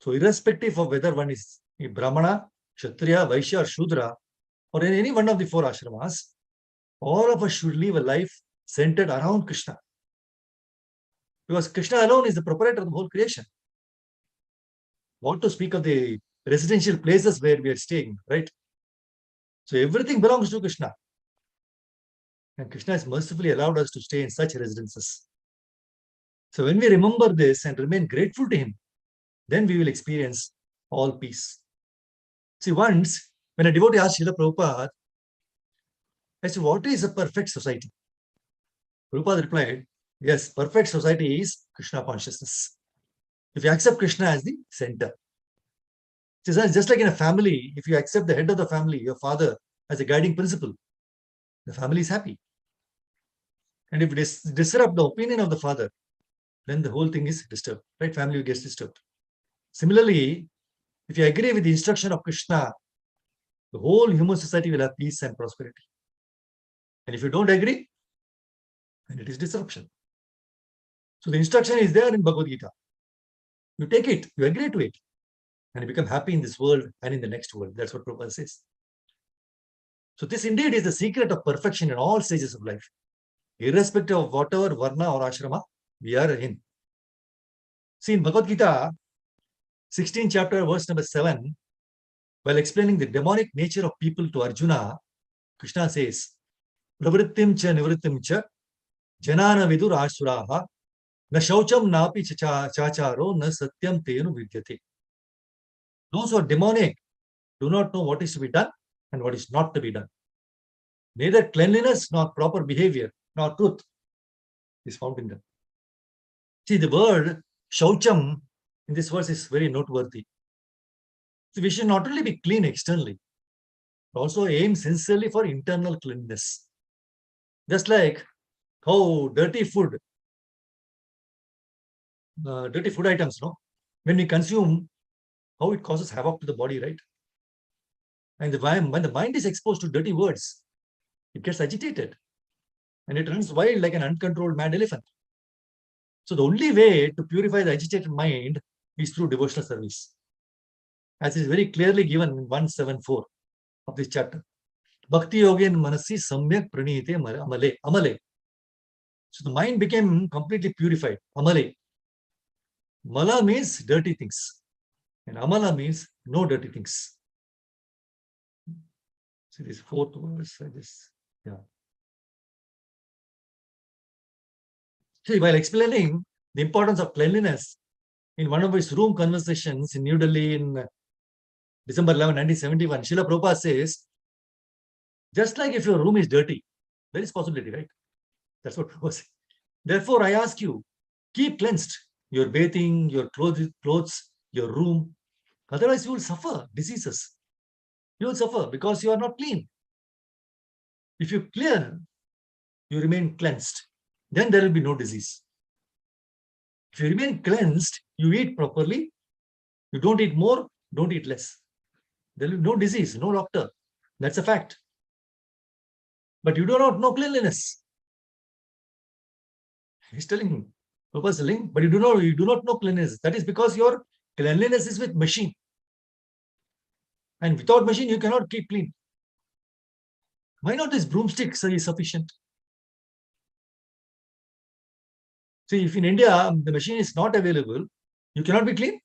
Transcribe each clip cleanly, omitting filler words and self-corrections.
So irrespective of whether one is a Brahmana, Kshatriya, Vaishya or Shudra, or in any one of the four ashramas, all of us should live a life centered around Krishna. Because Krishna alone is the proprietor of the whole creation. What to speak of the residential places where we are staying, right? So everything belongs to Krishna. And Krishna has mercifully allowed us to stay in such residences. So when we remember this and remain grateful to him, then we will experience all peace. See, once when a devotee asked Srila Prabhupada as to what is a perfect society, Prabhupada replied, yes, perfect society is Krishna consciousness. If you accept Krishna as the center. Just like in a family, if you accept the head of the family, your father, as a guiding principle, the family is happy. And if you disrupt the opinion of the father, then the whole thing is disturbed, right? Family gets disturbed. Similarly, if you agree with the instruction of Krishna, the whole human society will have peace and prosperity. And if you don't agree, then it is disruption. So the instruction is there in Bhagavad Gita. You take it, you agree to it, and you become happy in this world and in the next world. That's what Prabhupada says. So this indeed is the secret of perfection in all stages of life, irrespective of whatever varna or ashrama we are in. See, in Bhagavad Gita, 16th chapter, verse number 7, while explaining the demonic nature of people to Arjuna, Krishna says, Pravrittim cha nivrittim cha janana vidur asuraha na shaucham napi chacharo na satyam tenu vidyate. Those who are demonic do not know what is to be done and what is not to be done. Neither cleanliness nor proper behavior nor truth is found in them. See, the word shaucham in this verse is very noteworthy. So we should not only be clean externally, but also aim sincerely for internal cleanliness. Just like how dirty food items, when we consume, how it causes havoc to the body, right? And when the mind is exposed to dirty words, it gets agitated and it runs wild like an uncontrolled mad elephant. So the only way to purify the agitated mind is through devotional service, as is very clearly given in 174 of this chapter. Bhakti yogen manasi samyak pranite amale. So the mind became completely purified. Amale. Mala means dirty things, and amala means no dirty things. So this fourth verse, See, while explaining the importance of cleanliness in one of his room conversations in New Delhi in December 11, 1971, Srila Prabhupada says, just like if your room is dirty, there is possibility, right? That's what Prabhupada says. Therefore, I ask you, keep cleansed your bathing, your clothes, your room. Otherwise, you will suffer diseases. You will suffer because you are not clean. If you clear, you remain cleansed. Then there will be no disease. If you remain cleansed, you eat properly. You don't eat more, don't eat less. There will be no disease, no doctor. That's a fact. But you do not know cleanliness. He's telling him, purposely, but you do not know cleanliness. That is because your cleanliness is with machine. And without machine, you cannot keep clean. Why not this broomstick is sufficient? See, if in India, the machine is not available, you cannot be clean.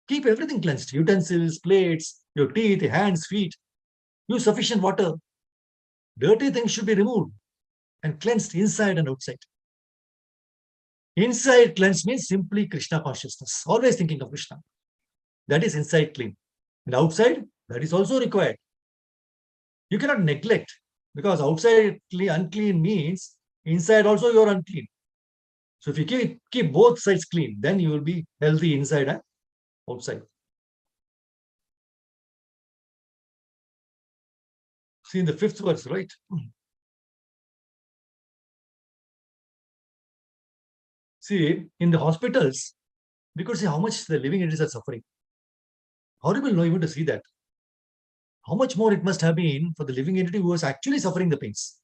Keep everything cleansed. Utensils, plates, your teeth, hands, feet. Use sufficient water. Dirty things should be removed and cleansed inside and outside. Inside cleansed means simply Krishna consciousness. Always thinking of Krishna. That is inside clean. And outside, that is also required. You cannot neglect, because outside unclean means inside also you are unclean. So if you keep both sides clean, then you will be healthy inside and outside. See in the 5th verse, right? See, in the hospitals, we could see how much the living entities are suffering. Horrible, no, even to see that. How much more it must have been for the living entity who was actually suffering the pains.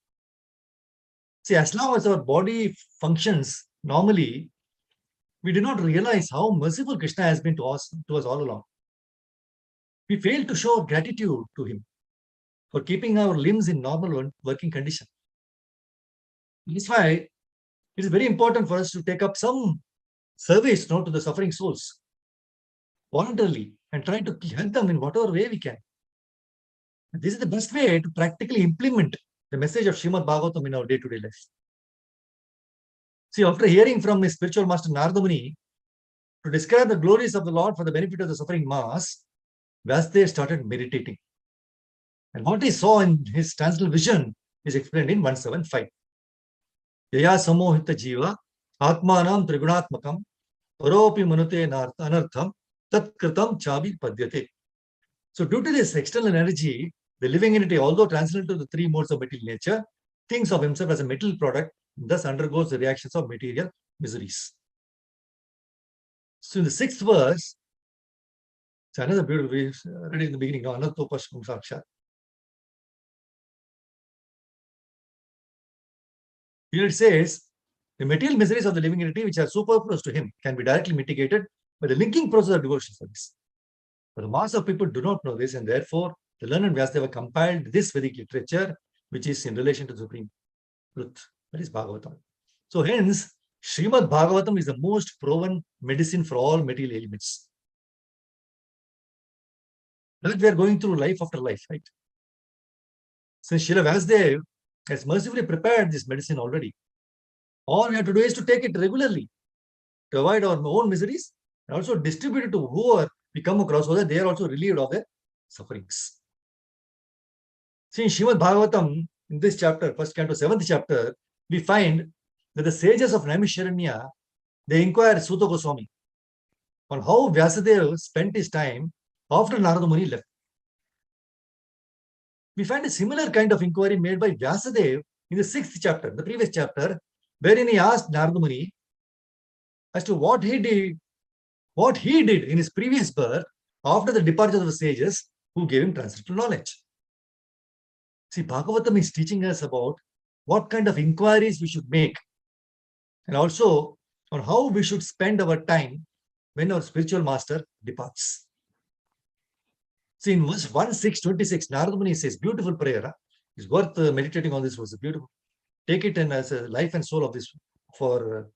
See, as long as our body functions normally, we do not realize how merciful Krishna has been to us all along. We fail to show gratitude to him for keeping our limbs in normal working condition. That's why it is very important for us to take up some service to the suffering souls voluntarily and try to help them in whatever way we can. This is the best way to practically implement the message of Srimad Bhagavatam in our day-to-day life. See, after hearing from his spiritual master Narada Muni to describe the glories of the Lord for the benefit of the suffering mass, Vasudev started meditating. And what he saw in his transcendental vision is explained in 175. Yaya samohita jiva atmanam trigunatmakam paropi manute anartham tat kritam chabi padyate. So due to this external energy, the living entity, although transcendental to the three modes of material nature, thinks of himself as a material product, thus undergoes the reactions of material miseries. So in the 6th verse, it's another beautiful, we read in the beginning, Anatopashkum Sakshat. Here it says, the material miseries of the living entity which are superfluous to him can be directly mitigated by the linking process of devotional service. But the mass of people do not know this, and therefore the learned Vyasadeva compiled this Vedic literature, which is in relation to the Supreme Truth, that is Bhagavatam. So hence, Srimad Bhagavatam is the most proven medicine for all material ailments. That we are going through life after life, right? Since Srila Vyasadeva has mercifully prepared this medicine already, all we have to do is to take it regularly to avoid our own miseries and also distribute it to whoever we come across so that they are also relieved of their sufferings. See, in Srimad Bhagavatam, in this chapter, 1st canto, 7th chapter, we find that the sages of Naimisharanya, they inquire Suta Goswami on how Vyasadeva spent his time after Narada Muni left. We find a similar kind of inquiry made by Vyasadeva in the 6th chapter, the previous chapter, wherein he asked Narada Muni as to what he did in his previous birth after the departure of the sages who gave him transcendental knowledge. See, Bhagavatam is teaching us about what kind of inquiries we should make and also on how we should spend our time when our spiritual master departs. See, in verse 1:626, Narada Muni says, beautiful prayer. It's worth meditating on this verse. Beautiful. Take it in as a life and soul of this for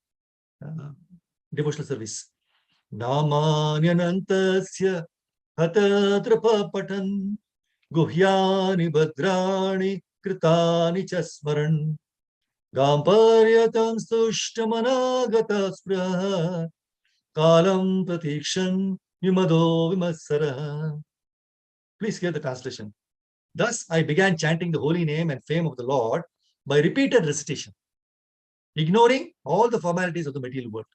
devotional service. Namanyanantasya hatatrapa patan guhyani bhadrani kritani chasmaran gamparyatam stushtamanagata spraha kalam pratikshan vimado vimatsara. Please hear the translation. Thus I began chanting the holy name and fame of the Lord by repeated recitation, ignoring all the formalities of the material world.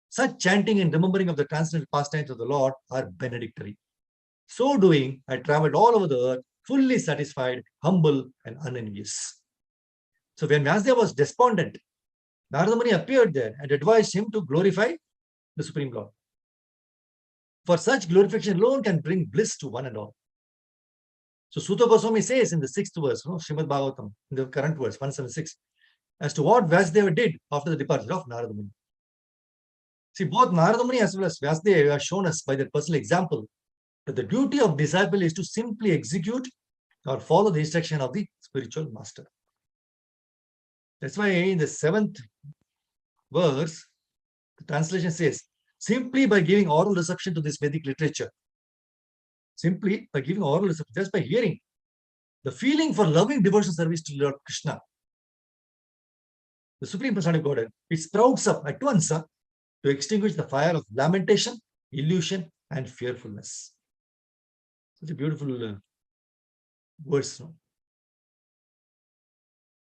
Such chanting and remembering of the transcendental pastimes of the Lord are benedictory. So doing, I traveled all over the earth, fully satisfied, humble, and unenvious. So when Vyasadeva was despondent, Narada Muni appeared there and advised him to glorify the Supreme Lord. For such glorification alone can bring bliss to one and all. So Suta Goswami says in the 6th verse, Srimad Bhagavatam, in the current verse, 176, as to what Vyasadeva did after the departure of Narada Muni. See, both Narada Muni as well as Vyasadeva have shown us by their personal example that the duty of disciple is to simply execute or follow the instruction of the spiritual master. That's why in the 7th verse, the translation says, simply by giving oral reception to this Vedic literature, simply by giving oral reception, just by hearing, the feeling for loving devotional service to Lord Krishna, the Supreme Personality of Godhead, it sprouts up at once to extinguish the fire of lamentation, illusion, and fearfulness. Such a beautiful verse. No?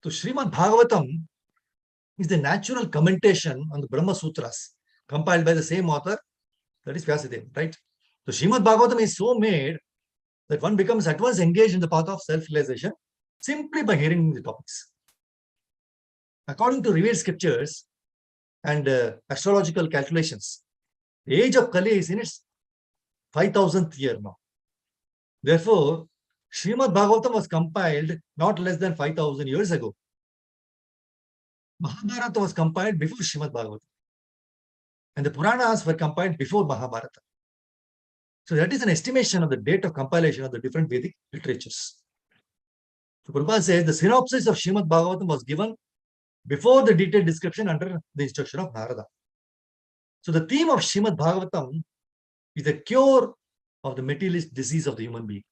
So Srimad Bhagavatam is the natural commentation on the Brahma Sutras compiled by the same author, that is Vyasadeva, right? So Srimad Bhagavatam is so made that one becomes at once engaged in the path of self-realization simply by hearing the topics. According to revealed scriptures and astrological calculations, the age of Kali is in its 5000th year now. Therefore, Srimad Bhagavatam was compiled not less than 5000 years ago. Mahabharata was compiled before Srimad Bhagavatam. And the Puranas were compiled before Mahabharata. So that is an estimation of the date of compilation of the different Vedic literatures. So Prabhupada says the synopsis of Srimad Bhagavatam was given before the detailed description under the instruction of Narada. So the theme of Srimad Bhagavatam is the cure of the materialist disease of the human being,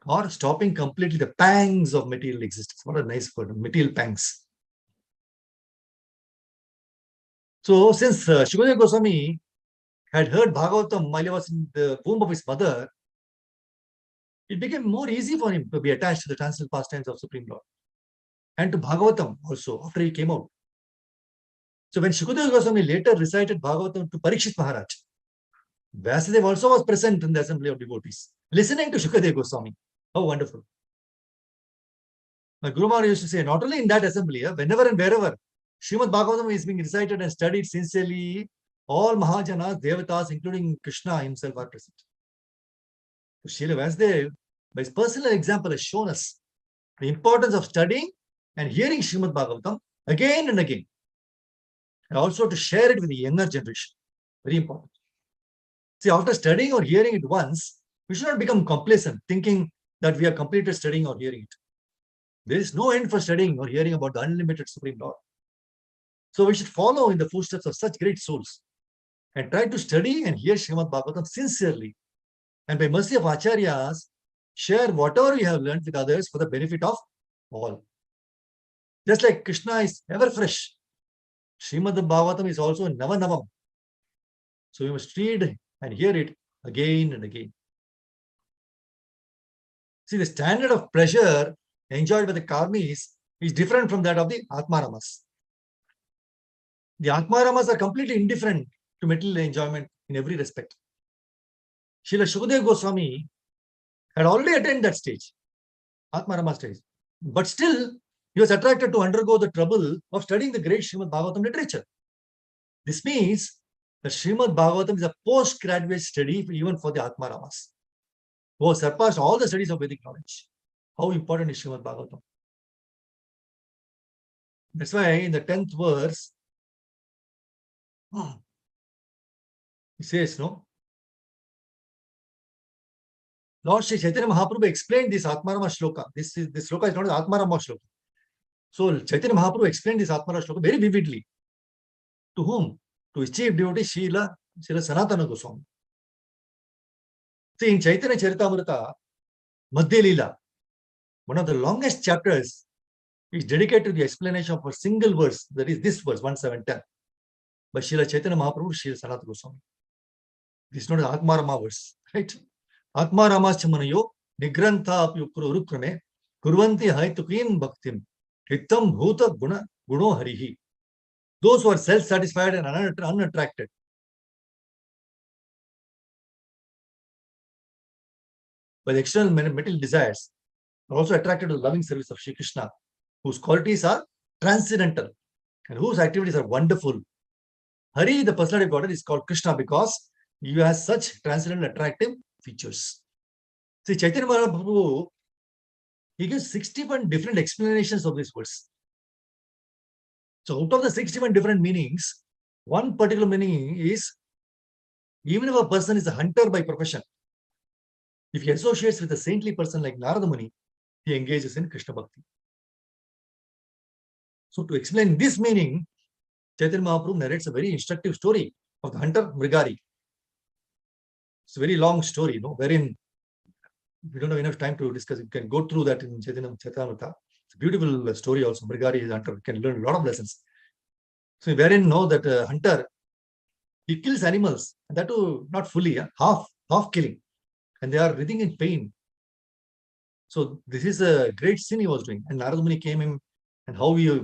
or stopping completely the pangs of material existence. What a nice word, material pangs. So since Shukadeva Goswami had heard Bhagavatam while he was in the womb of his mother, it became more easy for him to be attached to the transcendental pastimes of Supreme Lord and to Bhagavatam also after he came out. So when Shukadeva Goswami later recited Bhagavatam to Parikshit Maharaj, Vyasadeva also was present in the assembly of devotees, listening to Shukadeva Goswami. How wonderful. My Guru Maharaj used to say, not only in that assembly, whenever and wherever Srimad Bhagavatam is being recited and studied sincerely, all Mahajanas, Devatas, including Krishna himself, are present. So Srila Vyasadeva, by his personal example, has shown us the importance of studying and hearing Srimad Bhagavatam again and again, and also to share it with the younger generation. Very important. See, after studying or hearing it once, we should not become complacent, thinking that we have completed studying or hearing it. There is no end for studying or hearing about the unlimited Supreme Lord. So we should follow in the footsteps of such great souls and try to study and hear Srimad Bhagavatam sincerely. And by mercy of Acharyas, share whatever we have learned with others for the benefit of all. Just like Krishna is ever fresh, Srimad Bhagavatam is also Navanavam. So we must read and hear it again and again. See, the standard of pleasure enjoyed by the karmis is different from that of the Atmaramas. The Atmaramas are completely indifferent to material enjoyment in every respect. Srila Shukadeva Goswami had already attained that stage, Atmarama stage. But still, he was attracted to undergo the trouble of studying the great Srimad Bhagavatam literature. This means that Srimad Bhagavatam is a postgraduate study even for the Atmaramas, who have surpassed all the studies of Vedic knowledge. How important is Srimad Bhagavatam? That's why in the 10th verse, he says, no, Lord Sri Chaitanya Mahaprabhu explained this Atmarama Shloka. This Shloka is not an Atmarama Shloka. So Chaitanya Mahaprabhu explained this Atmarama Shloka very vividly. To whom? To his chief devotee, Srila Sanatana Goswami. See, in Chaitanya Charitamrita, Madhya Leela, one of the longest chapters is dedicated to the explanation of a single verse, that is this verse, 1710, by Srila Chaitanya Mahaprabhu, Srila Sanatana Goswami. This is not an Atmarama verse, right? Atmaramaschamanayo nigrantha urukrame kurvanti haitukin bhaktim hittam bhuta guno harihi. Those who are self-satisfied and unattracted by the external material desires are also attracted to the loving service of Shri Krishna, whose qualities are transcendental and whose activities are wonderful. Hari, the personality of God, is called Krishna because he has such transcendental attractive features. See, Chaitanya Mahaprabhu, he gives 61 different explanations of this verse. So out of the 61 different meanings, one particular meaning is, even if a person is a hunter by profession, if he associates with a saintly person like Narada Muni, he engages in Krishna Bhakti. So to explain this meaning, Chaitanya Mahaprabhu narrates a very instructive story of the hunter Mrigari. It's a very long story, wherein we don't have enough time to discuss. You can go through that in Chaitanya Charitamrita. It's a beautiful story also. Mrigari is a hunter. You can learn a lot of lessons. So wherein that hunter, he kills animals, and that too not fully, half killing, and they are writhing in pain. So this is a great sin he was doing. And Narada Muni came him, and how he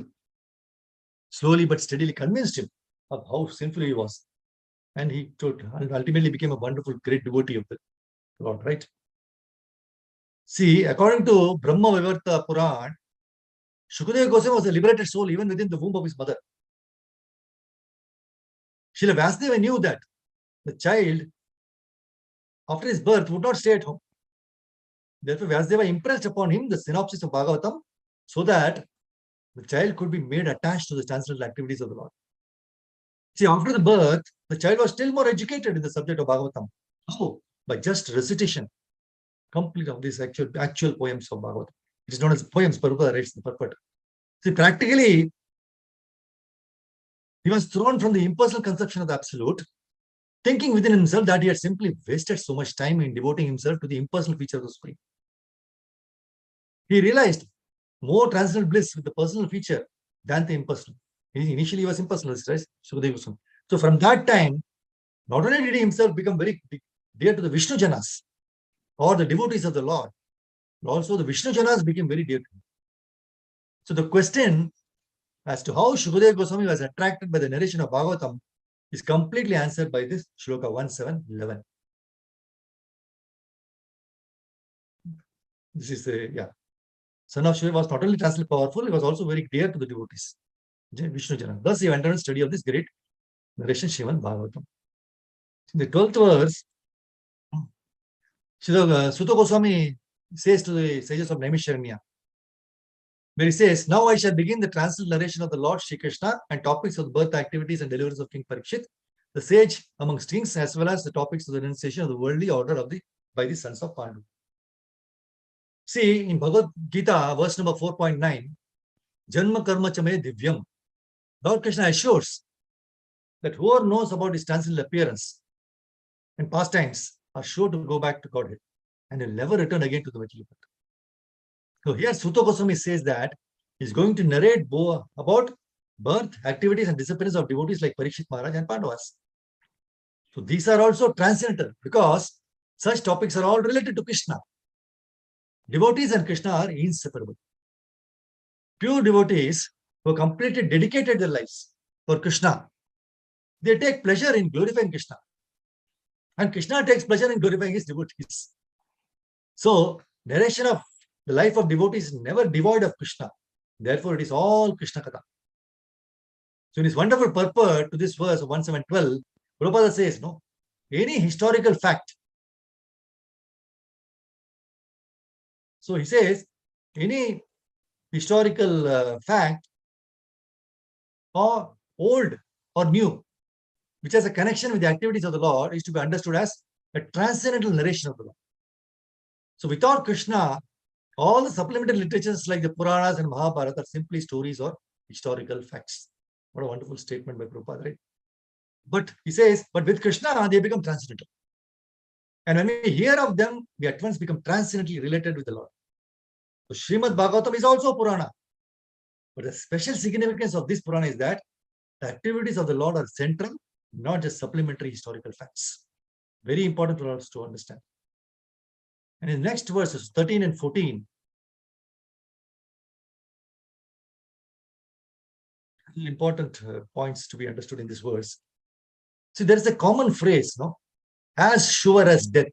slowly but steadily convinced him of how sinful he was. And he ultimately became a wonderful, great devotee of the Lord, right? See, according to Brahma Vivarta Puran, Shukadeva Goswami was a liberated soul even within the womb of his mother. Srila Vyasadeva knew that the child, after his birth, would not stay at home. Therefore, Vyasadeva impressed upon him the synopsis of Bhagavatam so that the child could be made attached to the transcendental activities of the Lord. See, after the birth, the child was still more educated in the subject of Bhagavatam. How? By just recitation, complete of these actual poems of Bhagavatam. It is known as poems. Prabhupada writes the purport. See, practically, he was thrown from the impersonal conception of the absolute, thinking within himself that he had simply wasted so much time in devoting himself to the impersonal feature of the Supreme. He realized more transcendental bliss with the personal feature than the impersonal. Initially, he was impersonalist, right? So from that time, not only did he himself become very dear to the Vishnu Janas or the devotees of the Lord, but also the Vishnu Janas became very dear to him. So the question as to how Shukadeva Goswami was attracted by the narration of Bhagavatam is completely answered by this Shloka 1711. This is the, Son of Shiva was not only transcendently powerful, he was also very dear to the devotees, Vishnu Jana. Thus, he went on study of this great narration, Srimad Bhagavatam. In the 12th verse, Sutta Goswami says to the sages of Naimisharanya, where he says, now I shall begin the transcendental narration of the Lord Shri Krishna and topics of the birth activities and deliverance of King Parikshit, the sage amongst kings, as well as the topics of the renunciation of the worldly order by the sons of Pandu. See, in Bhagavad Gita, verse number 4.9, Janma karma chame divyam. Lord Krishna assures that whoever knows about his transcendental appearance and pastimes are sure to go back to Godhead and will never return again to the material world. So here Sutta Goswami says that he's going to narrate about birth, activities, and disappearance of devotees like Parikshit Maharaj and Pandavas. So these are also transcendental because such topics are all related to Krishna. Devotees and Krishna are inseparable. Pure devotees who completely dedicated their lives for Krishna, they take pleasure in glorifying Krishna. And Krishna takes pleasure in glorifying his devotees. So, narration of the life of devotees is never devoid of Krishna. Therefore, it is all Krishna Katha. So, in his wonderful purport to this verse of 1712, Prabhupada says, no, any historical fact. So, he says, any historical fact, or old or new, which has a connection with the activities of the Lord, is to be understood as a transcendental narration of the Lord. So without Krishna, all the supplementary literatures like the Puranas and Mahabharata are simply stories or historical facts. What a wonderful statement by Prabhupada, right? But he says, but with Krishna, they become transcendental. And when we hear of them, we at once become transcendently related with the Lord. So Srimad Bhagavatam is also Purana. But the special significance of this Purana is that the activities of the Lord are central, not just supplementary historical facts. Very important for us to understand. And in the next verses, 13 and 14, important points to be understood in this verse. See, there is a common phrase, no? As sure as death.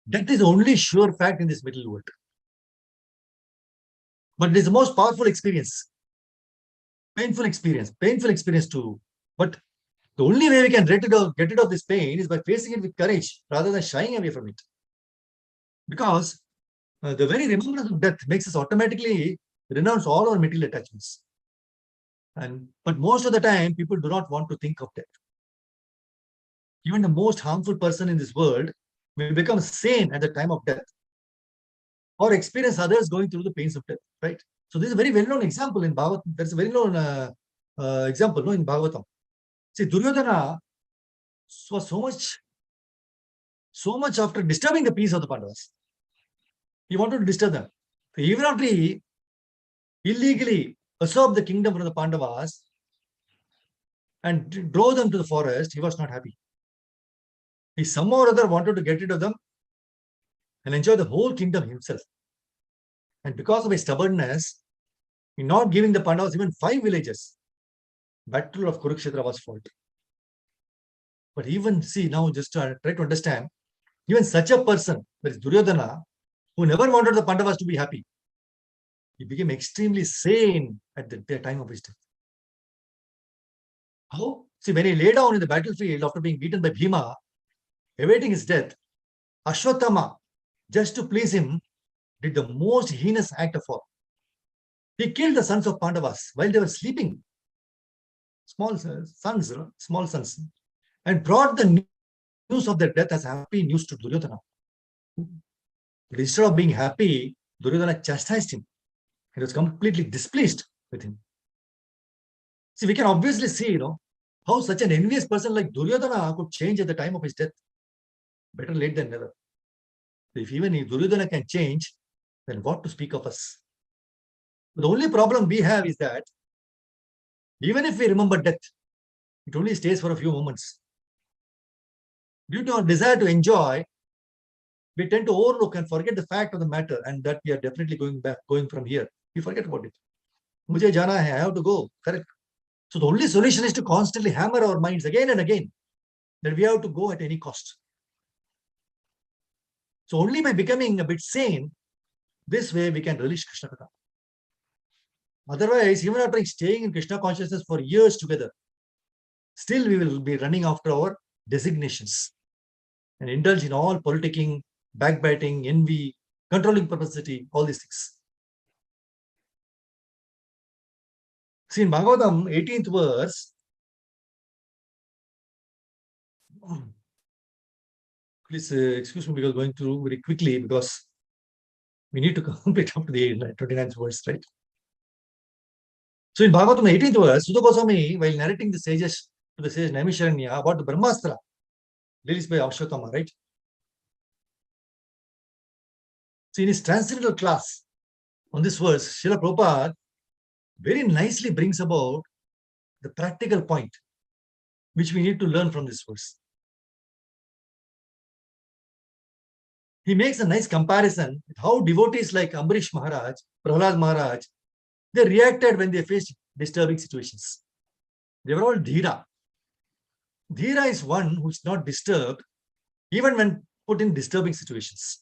Death is the only sure fact in this middle world. But it is the most powerful experience. Painful experience too. But the only way we can get rid of this pain is by facing it with courage rather than shying away from it. Because the very remembrance of death makes us automatically renounce all our material attachments. But most of the time, people do not want to think of death. Even the most harmful person in this world will become sane at the time of death or experience others going through the pains of death, right? So this is a very well-known example in Bhagavatam. There's a very known example in Bhagavatam. See, Duryodhana was so much after disturbing the peace of the Pandavas. He wanted to disturb them. So even after he illegally usurped the kingdom from the Pandavas and drove them to the forest, he was not happy. He somehow or other wanted to get rid of them and enjoy the whole kingdom himself. And because of his stubbornness, in not giving the Pandavas even 5 villages, Battle of Kurukshetra was fought. But even, see, now just to try to understand, even such a person, that is Duryodhana, who never wanted the Pandavas to be happy, he became extremely sane at the time of his death. How? See, when he lay down in the battlefield after being beaten by Bhima, awaiting his death, Ashwatthama, just to please him, did the most heinous act of all. He killed the sons of Pandavas while they were sleeping. small sons, small sons, and brought the news of their death as happy news to Duryodhana. But instead of being happy, Duryodhana chastised him. He was completely displeased with him. See, we can obviously see, how such an envious person like Duryodhana could change at the time of his death. Better late than never. If Duryodhana can change, then what to speak of us? The only problem we have is that even if we remember death, it only stays for a few moments. Due to our desire to enjoy, we tend to overlook and forget the fact of the matter, and that we are definitely going from here. We forget about it. Mujhe jana hai, I have to go. Correct. So the only solution is to constantly hammer our minds again and again that we have to go at any cost. So only by becoming a bit sane, this way we can relish Krishna Katha. Otherwise, even after staying in Krishna consciousness for years together, still we will be running after our designations and indulge in all politicking, backbiting, envy, controlling perversity, all these things. See, in Bhagavatam, 18th verse, please excuse me because going through very quickly because we need to complete up to the 29th verse, right? So in Bhagavatam, 18th verse, Sudha Goswami, while narrating the sages to the sage Naimisharanya about the Brahmastra, released by Ashwatthama, right? So in his transcendental class on this verse, Srila Prabhupada very nicely brings about the practical point which we need to learn from this verse. He makes a nice comparison with how devotees like Ambarish Maharaj, Prahlad Maharaj, they reacted when they faced disturbing situations. They were all dhira. Dhira is one who is not disturbed even when put in disturbing situations.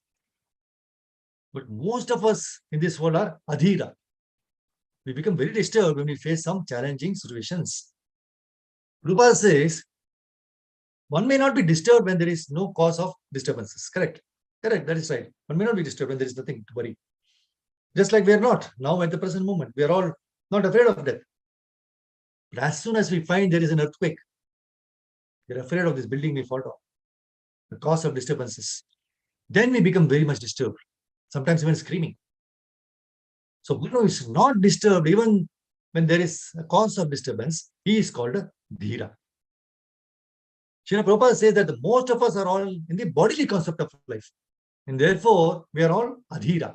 But most of us in this world are adhira. We become very disturbed when we face some challenging situations. Prabhupada says, one may not be disturbed when there is no cause of disturbances. Correct. Correct, that is right. One may not be disturbed when there is nothing to worry. Just like we are not now at the present moment. We are all not afraid of death. But as soon as we find there is an earthquake, we are afraid of this building may fall down. The cause of disturbances. Then we become very much disturbed. Sometimes even screaming. So one who is not disturbed even when there is a cause of disturbance, he is called a dhira. Srila Prabhupada says that most of us are all in the bodily concept of life. And therefore, we are all adhira.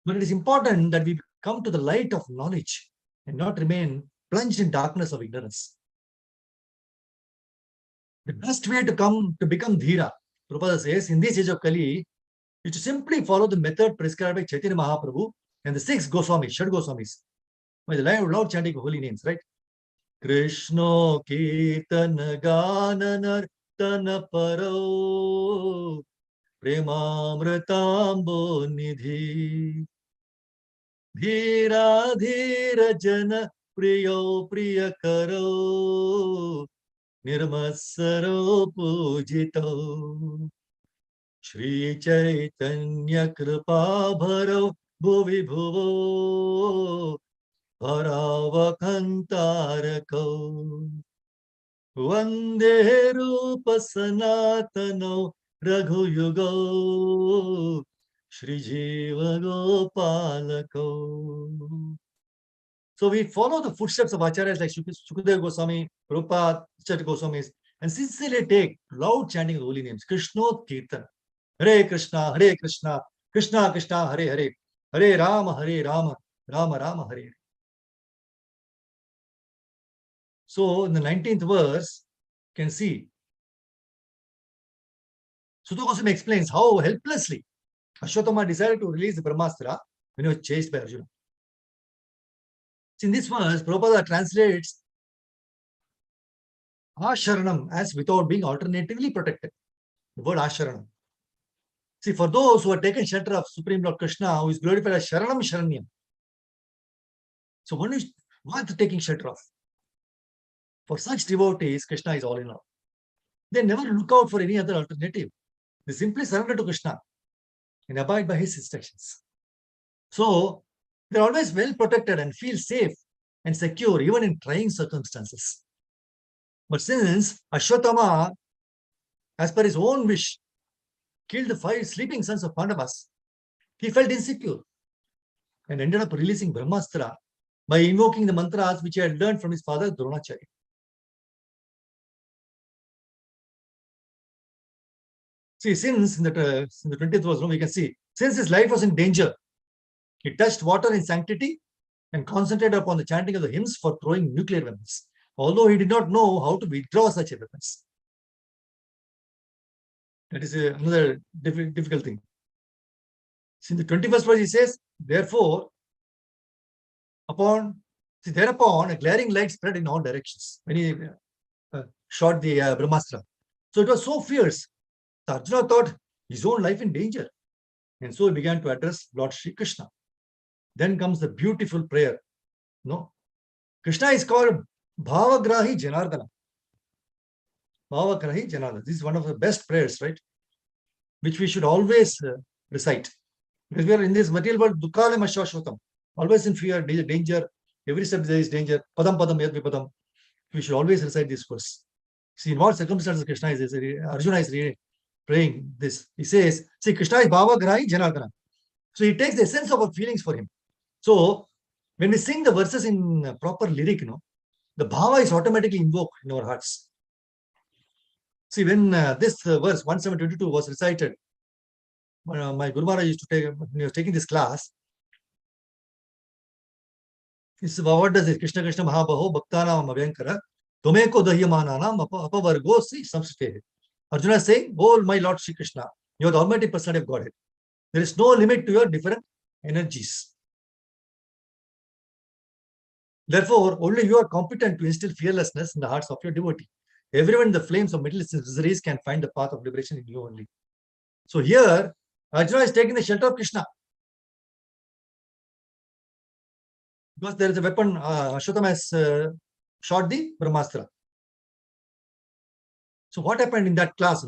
But it is important that we come to the light of knowledge and not remain plunged in darkness of ignorance. The best way to become dhira, Prabhupada says, in this age of Kali, is to simply follow the method prescribed by Chaitanya Mahaprabhu and the 6 Goswamis, Shad Goswamis, by the loud chanting of holy names, right? Krishna Kirtan Gananar Tanaparo Premamritambo Nidhi Dhira Dhira Jana Priyo Priyakaro Nirmasaro Pujito Shri Chaitanya Kripa Bharo Bhuvi Bhuvo Paravakantarako Vande Rupa Sanatano Raghuyugo Shri Jiva Gopalako. So we follow the footsteps of acharyas like Shukadeva Goswami, Prabhupada, Chhat Goswamis, and sincerely take loud chanting of holy names. Krishna Kirtan. Hare Krishna, Krishna Krishna, Hare Hare, Hare Rama, Rama Rama, Hare Hare. So in the 19th verse, you can see, Sutta Goswami explains how helplessly Ashwatthama decided to release the Brahmastra when he was chased by Arjuna. In this verse, Prabhupada translates Asharanam as without being alternatively protected. The word Asharanam. See, for those who are taken shelter of Supreme Lord Krishna, who is glorified as Sharanam Sharanyam. So one is worth taking shelter of. For such devotees, Krishna is all in all. They never look out for any other alternative. They simply surrender to Krishna and abide by his instructions. So they're always well protected and feel safe and secure even in trying circumstances. But since Ashwatthama, as per his own wish, killed the 5 sleeping sons of Pandavas, he felt insecure and ended up releasing Brahmastra by invoking the mantras which he had learned from his father Dronacharya. See, since in the 20th verse, we can see, since his life was in danger, he touched water in sanctity and concentrated upon the chanting of the hymns for throwing nuclear weapons, although he did not know how to withdraw such weapons. That is another difficult thing. See, in the 21st verse, he says, thereupon a glaring light spread in all directions when he shot the Brahmastra. So it was so fierce. Arjuna thought his own life in danger. And so he began to address Lord Sri Krishna. Then comes the beautiful prayer. No, Krishna is called Bhavagrahi Janardana. Bhavagrahi Janardana. This is one of the best prayers, right? Which we should always recite. Because we are in this material world, Dukkalam Ashwashvatam. Always in fear, danger. Every step there is danger. Padam Padam Yad Vipadam. We should always recite this verse. See, in what circumstances Krishna is Arjuna is praying this. He says, see, Krishna is Bhavagrahi Janardana. So he takes the essence of our feelings for him. So when we sing the verses in proper lyric, the bhava is automatically invoked in our hearts. See, when this verse 1722 was recited, my Guru Maharaj used to take, when he was taking this class, what does it? Krishna Krishna Mahabaho Bhaktanam Abhyankara Tomeko Dahyamananam Apavargo Si Samsute. Arjuna is saying, oh my Lord Sri Krishna, you are the Almighty Personality of Godhead. There is no limit to your different energies. Therefore, only you are competent to instill fearlessness in the hearts of your devotee. Everyone in the flames of middle miseries can find the path of liberation in you only. So here, Arjuna is taking the shelter of Krishna. Because there is a weapon, Ashwatthama has shot the Brahmastra. So what happened in that class,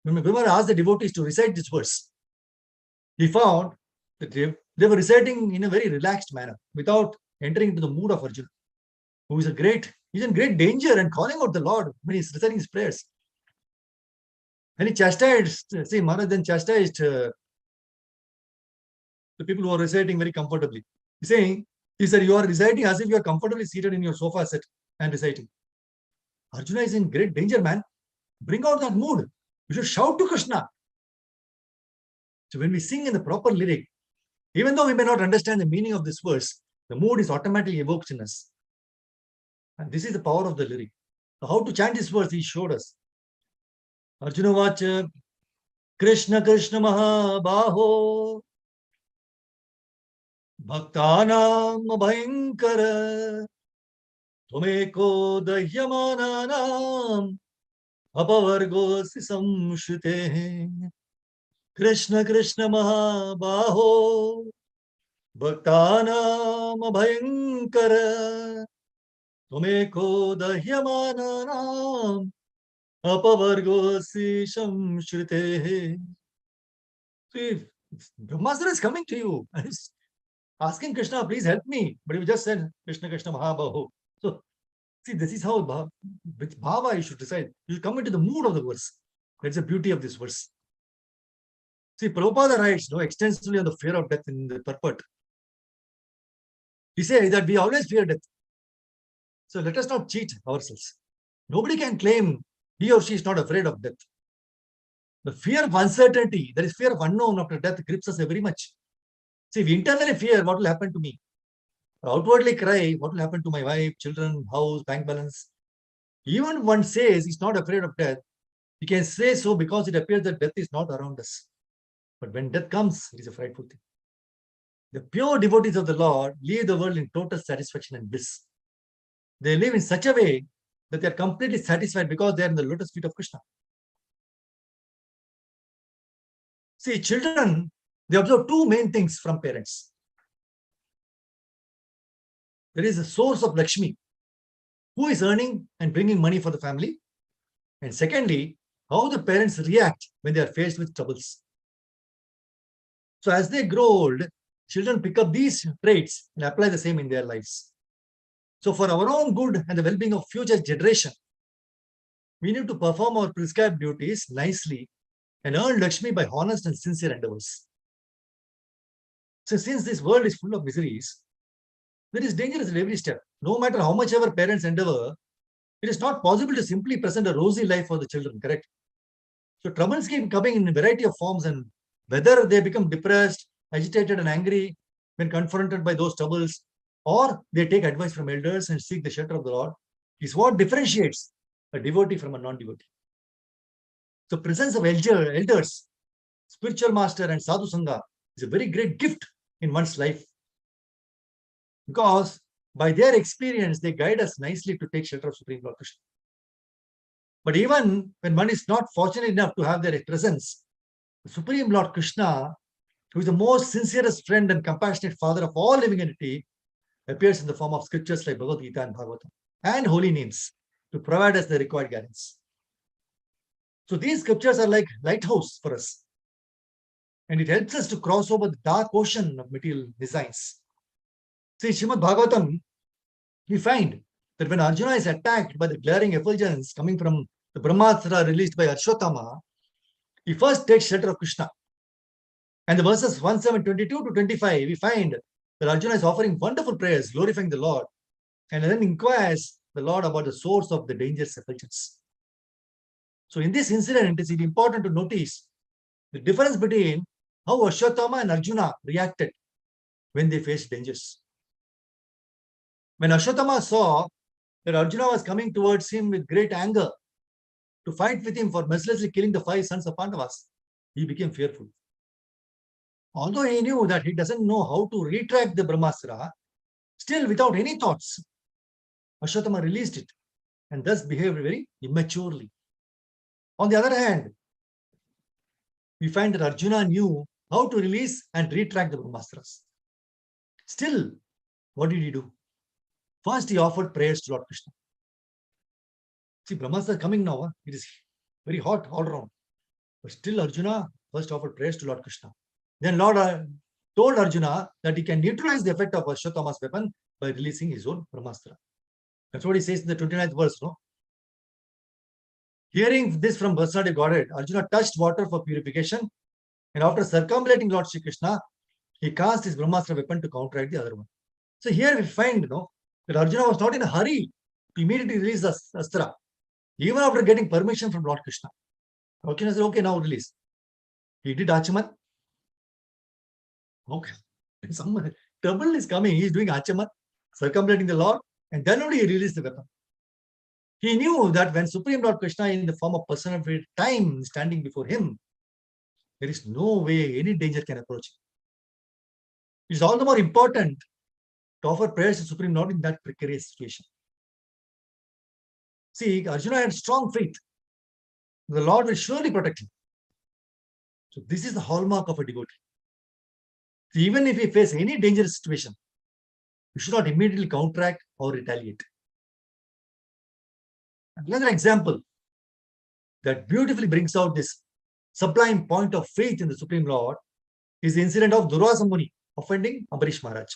when Bhima asked the devotees to recite this verse, he found that they were reciting in a very relaxed manner, without entering into the mood of Arjuna, who is he's in great danger and calling out the Lord when he's reciting his prayers. And he chastised, see, Maharaj then chastised the people who are reciting very comfortably. He said, you are reciting as if you are comfortably seated in your sofa set and reciting. Arjuna is in great danger, man. Bring out that mood. You should shout to Krishna. So when we sing in the proper lyric, even though we may not understand the meaning of this verse, the mood is automatically evoked in us. And this is the power of the lyric. So how to chant this verse, he showed us. Arjuna Vacha, Krishna Krishna Mahabaho, Bhaktanam Bhayankara, Tumeko Dahyamananam, Apavargosi Samshute. Krishna Krishna Mahabaho, Bhaktanam Bhayankara, Tumeko Dahyamananam, Apavargosi Samshute. See, Brahmastra is coming to you and he's asking Krishna, please help me. But you just said Krishna Krishna Mahabaho. So, see, this is how which bhava you should decide. You should come into the mood of the verse. That's the beauty of this verse. See, Prabhupada writes extensively on the fear of death in the purport. He says that we always fear death. So let us not cheat ourselves. Nobody can claim he or she is not afraid of death. The fear of uncertainty, that is fear of unknown after death, grips us very much. See, we internally fear what will happen to me. Outwardly cry, what will happen to my wife, children, house, bank balance. Even one says he's not afraid of death, he can say so because it appears that death is not around us. But when death comes, it is a frightful thing. The pure devotees of the Lord leave the world in total satisfaction and bliss. They live in such a way that they are completely satisfied because they are in the lotus feet of Krishna. See, children, they observe two main things from parents. There is a source of Lakshmi, who is earning and bringing money for the family. And secondly, how the parents react when they are faced with troubles. So as they grow old, children pick up these traits and apply the same in their lives. So for our own good and the well-being of future generation, we need to perform our prescribed duties nicely and earn Lakshmi by honest and sincere endeavors. So since this world is full of miseries, there is danger at every step. No matter how much our parents endeavor, it is not possible to simply present a rosy life for the children, correct? So troubles keep coming in a variety of forms, and whether they become depressed, agitated, and angry when confronted by those troubles, or they take advice from elders and seek the shelter of the Lord, is what differentiates a devotee from a non-devotee. The presence of elders, spiritual master, and sadhu sangha is a very great gift in one's life, because by their experience, they guide us nicely to take shelter of Supreme Lord Krishna. But even when one is not fortunate enough to have their presence, the Supreme Lord Krishna, who is the most sincerest friend and compassionate father of all living entity, appears in the form of scriptures like Bhagavad Gita and Bhagavatam and holy names to provide us the required guidance. So these scriptures are like lighthouse for us, and it helps us to cross over the dark ocean of material designs. See, Srimad Bhagavatam, we find that when Arjuna is attacked by the glaring effulgence coming from the Brahmastra released by Ashwatthama, he first takes shelter of Krishna. And the verses 1722 to 25, we find that Arjuna is offering wonderful prayers, glorifying the Lord, and then inquires the Lord about the source of the dangerous effulgence. So in this incident, it is important to notice the difference between how Ashwatthama and Arjuna reacted when they faced dangers. When Ashwatthama saw that Arjuna was coming towards him with great anger to fight with him for mercilessly killing the 5 sons of Pandavas, he became fearful. Although he knew that he doesn't know how to retract the Brahmastra, still without any thoughts, Ashwatthama released it and thus behaved very immaturely. On the other hand, we find that Arjuna knew how to release and retract the Brahmastras. Still, what did he do? First, he offered prayers to Lord Krishna. See, Brahmastra is coming now. It is very hot all around. But still, Arjuna first offered prayers to Lord Krishna. Then Lord told Arjuna that he can neutralize the effect of Ashwatthama's weapon by releasing his own Brahmastra. That's what he says in the 29th verse. No? Hearing this from personality of Godhead, Arjuna touched water for purification, and after circumambulating Lord Shri Krishna, he cast his Brahmastra weapon to counteract the other one. So here we find that Arjuna was not in a hurry to immediately release the Astra, even after getting permission from Lord Krishna. Arjuna said, okay, now release. He did Achaman. Okay. Some trouble is coming. He is doing Achaman, circumambulating the Lord, and then only he released the weapon. He knew that when Supreme Lord Krishna in the form of personified time standing before him, there is no way any danger can approach him. It is all the more important to offer prayers to Supreme Lord in that precarious situation. See, Arjuna had strong faith. The Lord will surely protect him. So this is the hallmark of a devotee. So even if we face any dangerous situation, we should not immediately counteract or retaliate. Another example that beautifully brings out this sublime point of faith in the Supreme Lord is the incident of Durvasa Muni offending Ambarish Maharaj.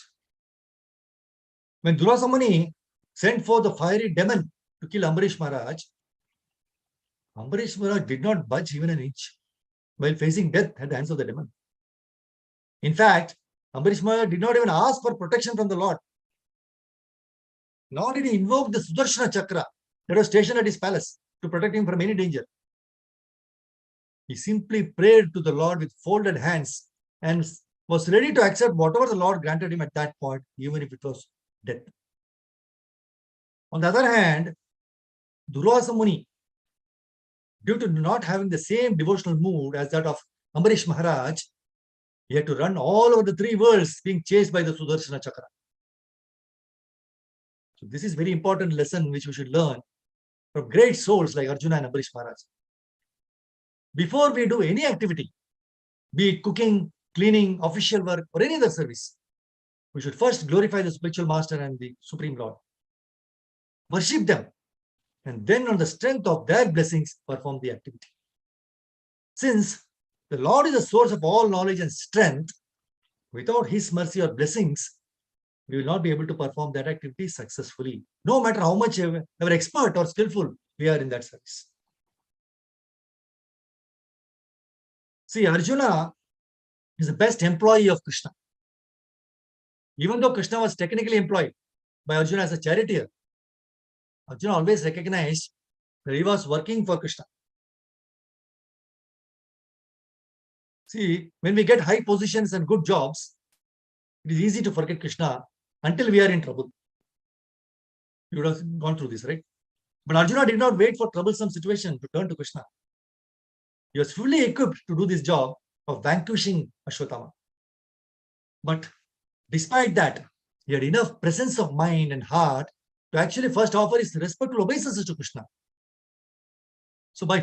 When Durvasa Muni sent for the fiery demon to kill Ambarish Maharaj did not budge even an inch while facing death at the hands of the demon. In fact, Ambarish Maharaj did not even ask for protection from the Lord. Nor did he invoke the Sudarshana Chakra that was stationed at his palace to protect him from any danger. He simply prayed to the Lord with folded hands and was ready to accept whatever the Lord granted him at that point, even if it was death. On the other hand, Durvasa Muni, due to not having the same devotional mood as that of Ambarish Maharaj, he had to run all over the 3 worlds being chased by the Sudarshana Chakra. So this is a very important lesson which we should learn from great souls like Arjuna and Ambarish Maharaj. Before we do any activity, be it cooking, cleaning, official work, or any other service, we should first glorify the spiritual master and the Supreme Lord. Worship them, and then on the strength of their blessings, perform the activity. Since the Lord is the source of all knowledge and strength, without his mercy or blessings, we will not be able to perform that activity successfully, no matter how much ever expert or skillful we are in that service. See, Arjuna is the best employee of Krishna. Even though Krishna was technically employed by Arjuna as a charioteer, Arjuna always recognized that he was working for Krishna. See, when we get high positions and good jobs, it is easy to forget Krishna until we are in trouble. You would have gone through this, right? But Arjuna did not wait for troublesome situation to turn to Krishna. He was fully equipped to do this job of vanquishing Ashwatthama. But despite that, he had enough presence of mind and heart to actually first offer his respectful obeisances to Krishna. So by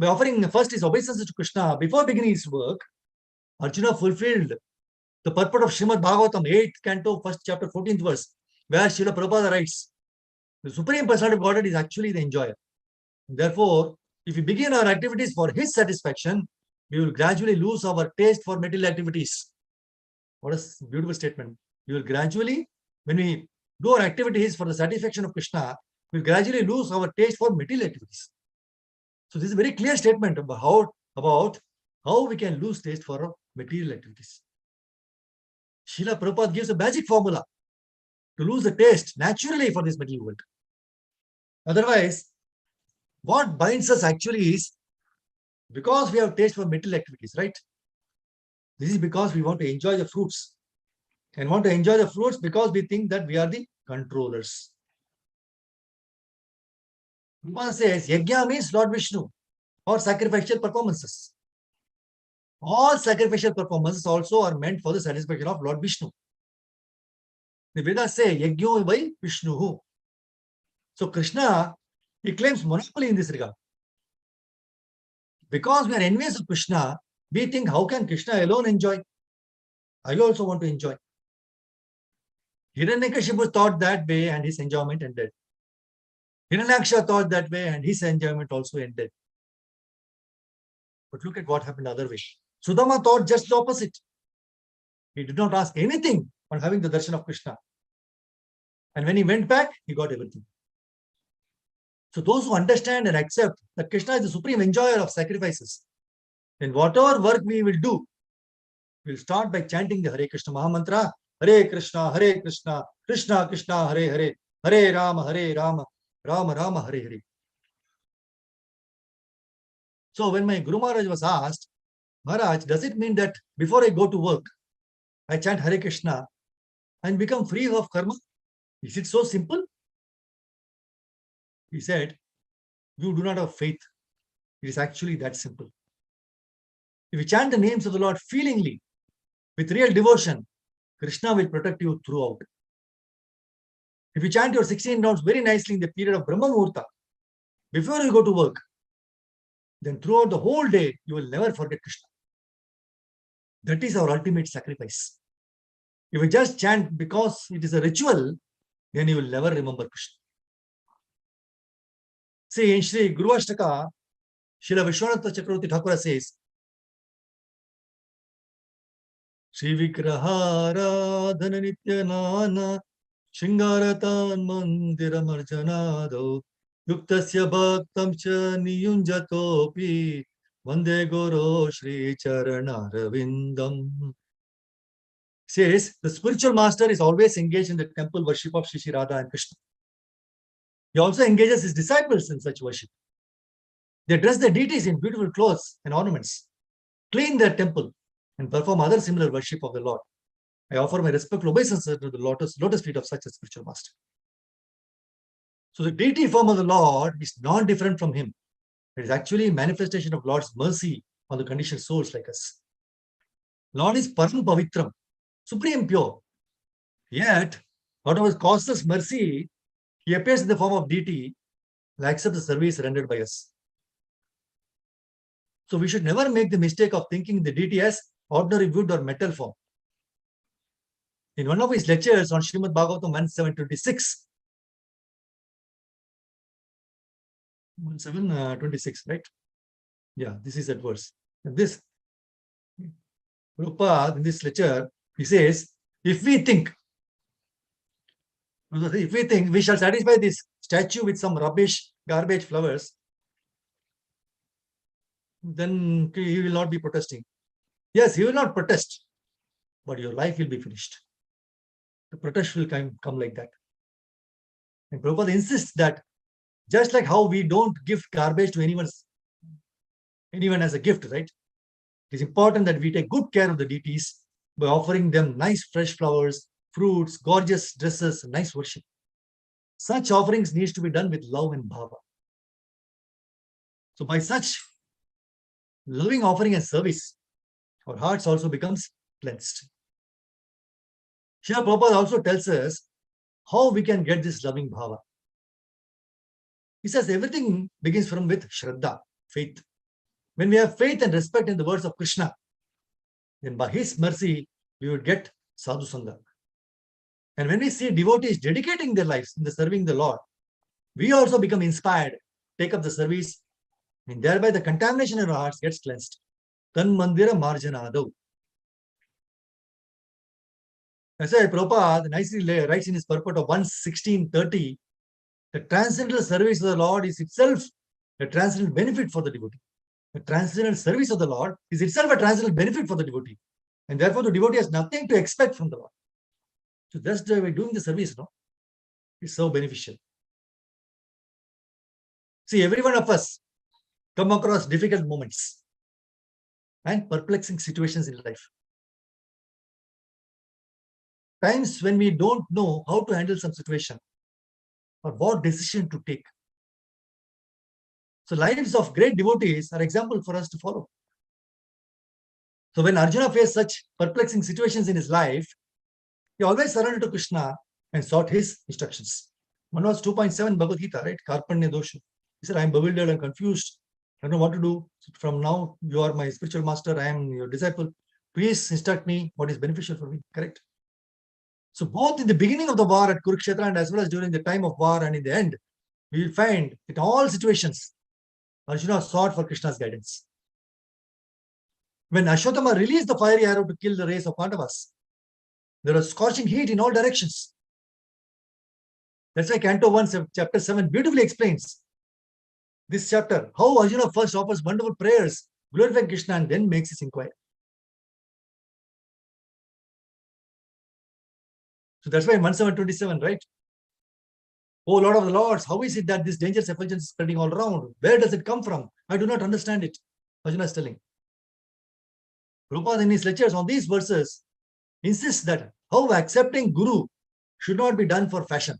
offering first his obeisances to Krishna before beginning his work, Arjuna fulfilled the purport of Srimad Bhagavatam, 8th canto, 1st chapter, 14th verse, where Srila Prabhupada writes, the Supreme Personality of Godhead is actually the enjoyer. Therefore, if we begin our activities for his satisfaction, we will gradually lose our taste for material activities. What a beautiful statement. We will gradually, when we do our activities for the satisfaction of Krishna, we will gradually lose our taste for material activities. So this is a very clear statement about how we can lose taste for material activities. Srila Prabhupada gives a magic formula to lose the taste naturally for this material world. Otherwise, what binds us actually is because we have taste for material activities, right? This is because we want to enjoy the fruits. And want to enjoy the fruits because we think that we are the controllers. One says, Yajna means Lord Vishnu or sacrificial performances. All sacrificial performances also are meant for the satisfaction of Lord Vishnu. The Vedas say, Yajno by Vishnu. So Krishna, he claims monopoly in this regard. Because we are envious of Krishna, we think, how can Krishna alone enjoy? I also want to enjoy. Hiranyakashipu thought that way and his enjoyment ended. Hiranyaksha thought that way and his enjoyment also ended. But look at what happened the other way. Sudama thought just the opposite. He did not ask anything on having the darshan of Krishna. And when he went back, he got everything. So those who understand and accept that Krishna is the supreme enjoyer of sacrifices, then whatever work we will do, we'll start by chanting the Hare Krishna Mahamantra, Hare Krishna, Krishna Krishna, Hare Hare, Hare Rama, Rama Rama, Hare Hare. So when my Guru Maharaj was asked, Maharaj, does it mean that before I go to work, I chant Hare Krishna and become free of karma? Is it so simple? He said, you do not have faith. It is actually that simple. If you chant the names of the Lord feelingly, with real devotion, Krishna will protect you throughout. If you chant your 16 rounds very nicely in the period of Brahma Muhurta, before you go to work, then throughout the whole day, you will never forget Krishna. That is our ultimate sacrifice. If you just chant because it is a ritual, then you will never remember Krishna. See, in Sri Guru Ashtaka, Srila Vishwanatha Chakravarti Thakur says, Shri Vigraharadhana Nityanana Shingaratan Mandiram Arjanado Yuktasya Bhaktam Cha Niyunjatopi Vande Guru Shri Charanaravindam. Says the spiritual master is always engaged in the temple worship of Shri Radha and Krishna. He also engages his disciples in such worship. They dress the deities in beautiful clothes and ornaments, clean their temple, and perform other similar worship of the Lord. I offer my respectful obeisances to the lotus feet of such a spiritual master. So the deity form of the Lord is not different from him. It is actually a manifestation of Lord's mercy on the conditioned souls like us. Lord is Param Pavitram, supreme pure. Yet, whatever causes mercy, he appears in the form of deity and accepts the service rendered by us. So we should never make the mistake of thinking the deity as ordinary wood or metal form. In one of his lectures on Srimad Bhagavatam 1726, 1726, right? Yeah, this is that verse. And this, Prabhupada, in this lecture, he says, if we think If we think we shall satisfy this statue with some rubbish, garbage flowers, then he will not be protesting. Yes, he will not protest, but your life will be finished. The protest will come like that. And Prabhupada insists that just like how we don't give garbage to anyone as a gift, right? It is important that we take good care of the deities by offering them nice fresh flowers, fruits, gorgeous dresses, nice worship. Such offerings needs to be done with love and bhava. So by such loving offering and service, our hearts also becomes cleansed. Srila Prabhupada also tells us how we can get this loving bhava. He says everything begins with Shraddha, faith. When we have faith and respect in the words of Krishna, then by his mercy, we would get sadhu sangha. And when we see devotees dedicating their lives in the serving the Lord, we also become inspired, take up the service, and thereby the contamination in our hearts gets cleansed. Tan mandira marjanadav. That's why Prabhupada nicely writes in his purport of 1:16:30, the transcendental service of the Lord is itself a transcendental benefit for the devotee. The transcendental service of the Lord is itself a transcendental benefit for the devotee. And therefore, the devotee has nothing to expect from the Lord. So just by doing the service, it's so beneficial. See, every one of us come across difficult moments and perplexing situations in life. Times when we don't know how to handle some situation or what decision to take. So lives of great devotees are example for us to follow. So when Arjuna faced such perplexing situations in his life, he always surrendered to Krishna and sought his instructions. One was 2.7 Bhagavad Gita, right? Karpanya dosha. He said, I am bewildered and confused. I don't know what to do. From now, you are my spiritual master. I am your disciple. Please instruct me what is beneficial for me. Correct? So both in the beginning of the war at Kurukshetra and as well as during the time of war and in the end, we will find in all situations, Arjuna sought for Krishna's guidance. When Ashwatthama released the fiery arrow to kill the race of Pandavas, there was scorching heat in all directions. That's why Canto 1, Chapter 7 beautifully explains this chapter, how Arjuna first offers wonderful prayers, glorifying Krishna, and then makes his inquiry. So that's why in 1727, right? Oh Lord of the Lords, how is it that this dangerous effulgence is spreading all around? Where does it come from? I do not understand it. Arjuna is telling. Prabhupada in his lectures on these verses insists that how accepting Guru should not be done for fashion,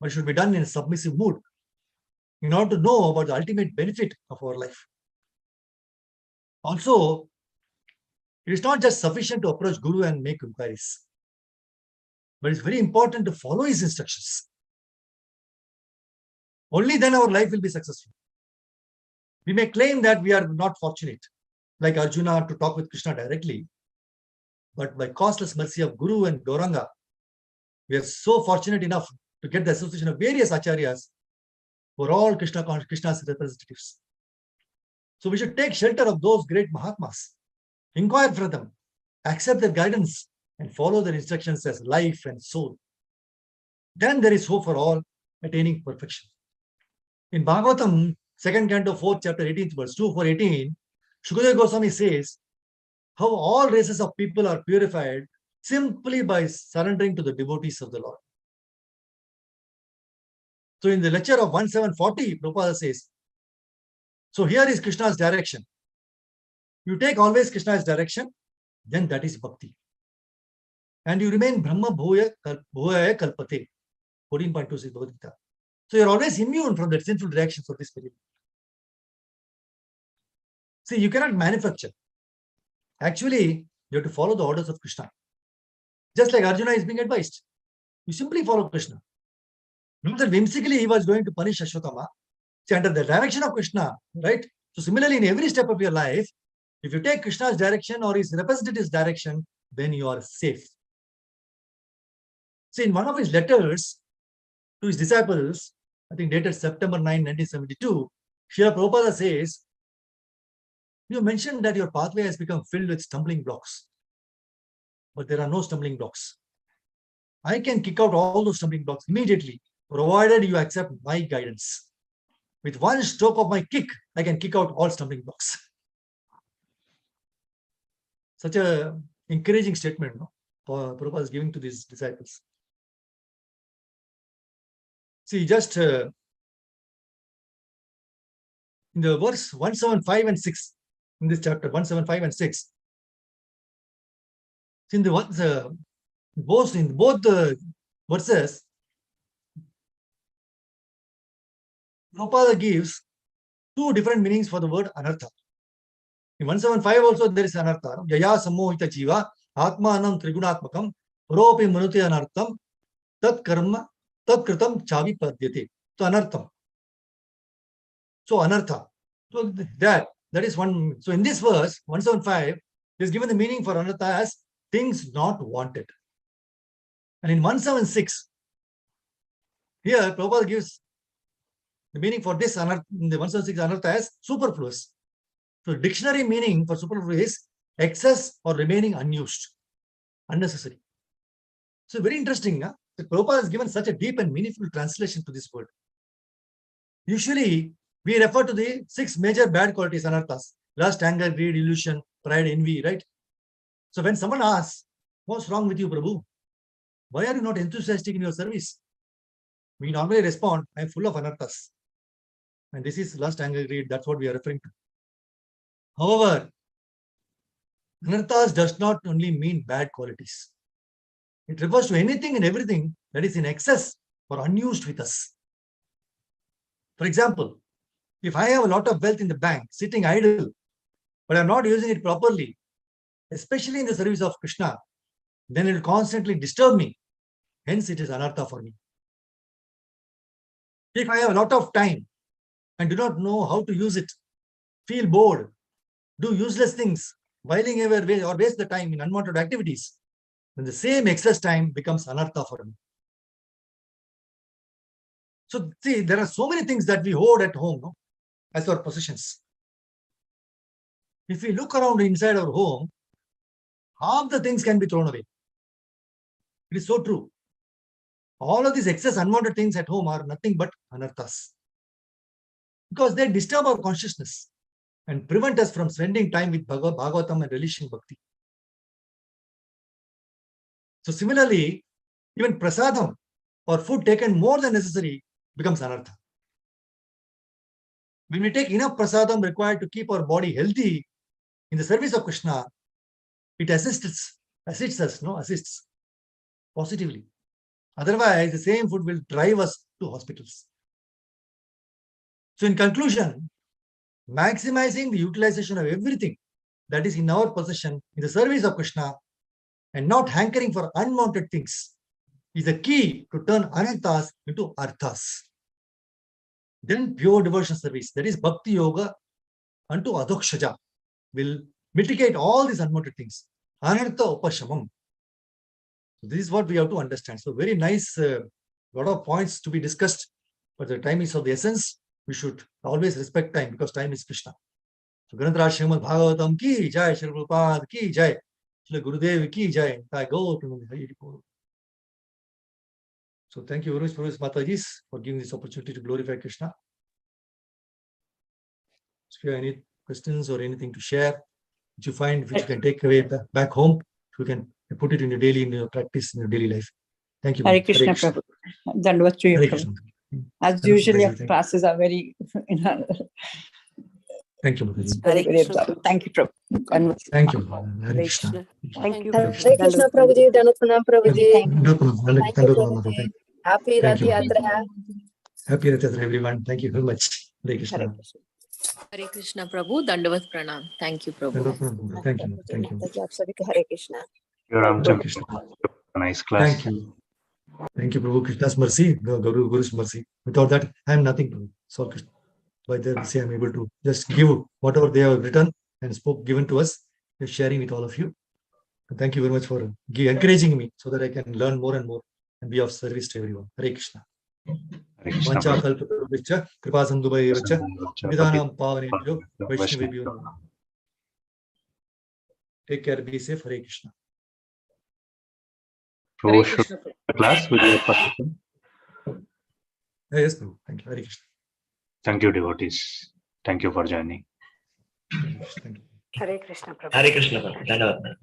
but should be done in a submissive mood in order to know about the ultimate benefit of our life. Also, it is not just sufficient to approach Guru and make inquiries, but it's very important to follow his instructions. Only then our life will be successful. We may claim that we are not fortunate, like Arjuna, to talk with Krishna directly, but by costless mercy of Guru and Gauranga, we are so fortunate enough to get the association of various acharyas who are all Krishna's representatives. So we should take shelter of those great Mahatmas, inquire from them, accept their guidance, and follow their instructions as life and soul. Then there is hope for all attaining perfection. In Bhagavatam, 2nd Canto, 4th Chapter, 18th verse, 2:4-18, Shukadeva Goswami says how all races of people are purified simply by surrendering to the devotees of the Lord. So in the lecture of 1740, Prabhupada says, so here is Krishna's direction. You take always Krishna's direction, then that is bhakti. And you remain Brahma Bhuvaya Kalpate. 14.26 Bhagavad Gita. So you're always immune from the sinful reactions of this period. See, you cannot manufacture. Actually, you have to follow the orders of Krishna. Just like Arjuna is being advised. You simply follow Krishna. Not that whimsically he was going to punish Ashwatthama. See, under the direction of Krishna, right? So similarly, in every step of your life, if you take Krishna's direction or his representative's direction, then you are safe. See, in one of his letters to his disciples, I think dated September 9, 1972, Srila Prabhupada says, you mentioned that your pathway has become filled with stumbling blocks, but there are no stumbling blocks. I can kick out all those stumbling blocks immediately, provided you accept my guidance. With one stroke of my kick, I can kick out all stumbling blocks. Such a encouraging statement, no? Prabhupada is giving to these disciples. See, just in the verse 175 and 6, in this chapter, 175 and 6, in both the verses, Prabhupada gives two different meanings for the word anartha. In 175 also there is anartha. Yaya sammohita jiva atmanam trigunatmakam ropi manute anartham tat karma tat kritam chavi padyate. So anartham. So anartha. So that is one. So in this verse 175 is given the meaning for anartha as things not wanted. And in 176 here Prabhupada gives the meaning for this anartha, in the 176 anartha as superfluous. So dictionary meaning for superfluous is excess or remaining unused, unnecessary. So very interesting. Huh? The Prabhupada has given such a deep and meaningful translation to this word. Usually, we refer to the 6 major bad qualities, anarthas: lust, anger, greed, illusion, pride, envy, right? So when someone asks, what's wrong with you, Prabhu? Why are you not enthusiastic in your service? We normally respond, I am full of anarthas. And this is lust, anger, greed. That's what we are referring to. However, anarthas does not only mean bad qualities. It refers to anything and everything that is in excess or unused with us. For example, if I have a lot of wealth in the bank sitting idle, but I'm not using it properly, especially in the service of Krishna, then it will constantly disturb me. Hence, it is anartha for me. If I have a lot of time and do not know how to use it, feel bored, do useless things, whiling away or waste the time in unwanted activities, then the same excess time becomes anartha for me. So see, there are so many things that we hoard at home, no? As our possessions. If we look around inside our home, half the things can be thrown away. It is so true. All of these excess unwanted things at home are nothing but anarthas, because they disturb our consciousness and prevent us from spending time with Bhagavatam and relishing bhakti. So similarly, even prasadam or food taken more than necessary becomes anartha. When we take enough prasadam required to keep our body healthy in the service of Krishna, it assists positively. Otherwise, the same food will drive us to hospitals. So in conclusion, maximizing the utilization of everything that is in our possession in the service of Krishna and not hankering for unwanted things is the key to turn anarthas into arthas. Then pure devotion service, that is bhakti yoga unto adokshaja, will mitigate all these unwanted things. Anartha upashamam. This is what we have to understand. So very nice, lot of points to be discussed, but the time is of the essence. We should always respect time because time is Krishna. So Granthra Srimad Bhagavatam ki jai, Shri Prabhupada ki jai, Shri Gurudev ki jai. I go to Hari. So thank you very much, Professor Matajis, for giving this opportunity to glorify Krishna. If you have any questions or anything to share, which you find, which you can take away back home, you can put it in your practice, in your daily life. Thank you. Hare Krishna, Prabhu. Dandavad to you, Prabhu. As usually, our classes are very, Thank you. Very absorbed. Thank you, Prabhu. Thank you. Hare Krishna. Thank you. Hare Krishna, Prabhuji. Dandavat pranam, Prabhuji. Thank you, Prabhuji. Happy Rath Yatra. Happy Rath Yatra, everyone. Thank you very much. Hare Krishna. Hare Krishna, Prabhu. Dandavat pranam. Thank you, Prabhu. Thank you. Thank you. Hare Krishna. Hare Krishna. Nice class. Thank you. Thank you, Prabhu. Krishna's mercy, Guru's mercy. Without that, I am nothing, Prabhu. So Krishna. By their mercy, I am able to just give whatever they have written and given to us, sharing with all of you. And thank you very much for encouraging me so that I can learn more and more and be of service to everyone. Hare Krishna. Vancha kalpatarubhya kripa sandubhayavacha vidanam pavanebhyo vaishnavebhyo. Take care, be safe. Hare Krishna. So Hare should Krishna. the class with your permission? Yes, Prabhu. Thank you. Hare Krishna. Thank you, devotees. Thank you for joining. Thank you. Hare Krishna, Prabhu. Hare Krishna. Prabhu. Dhanyavad.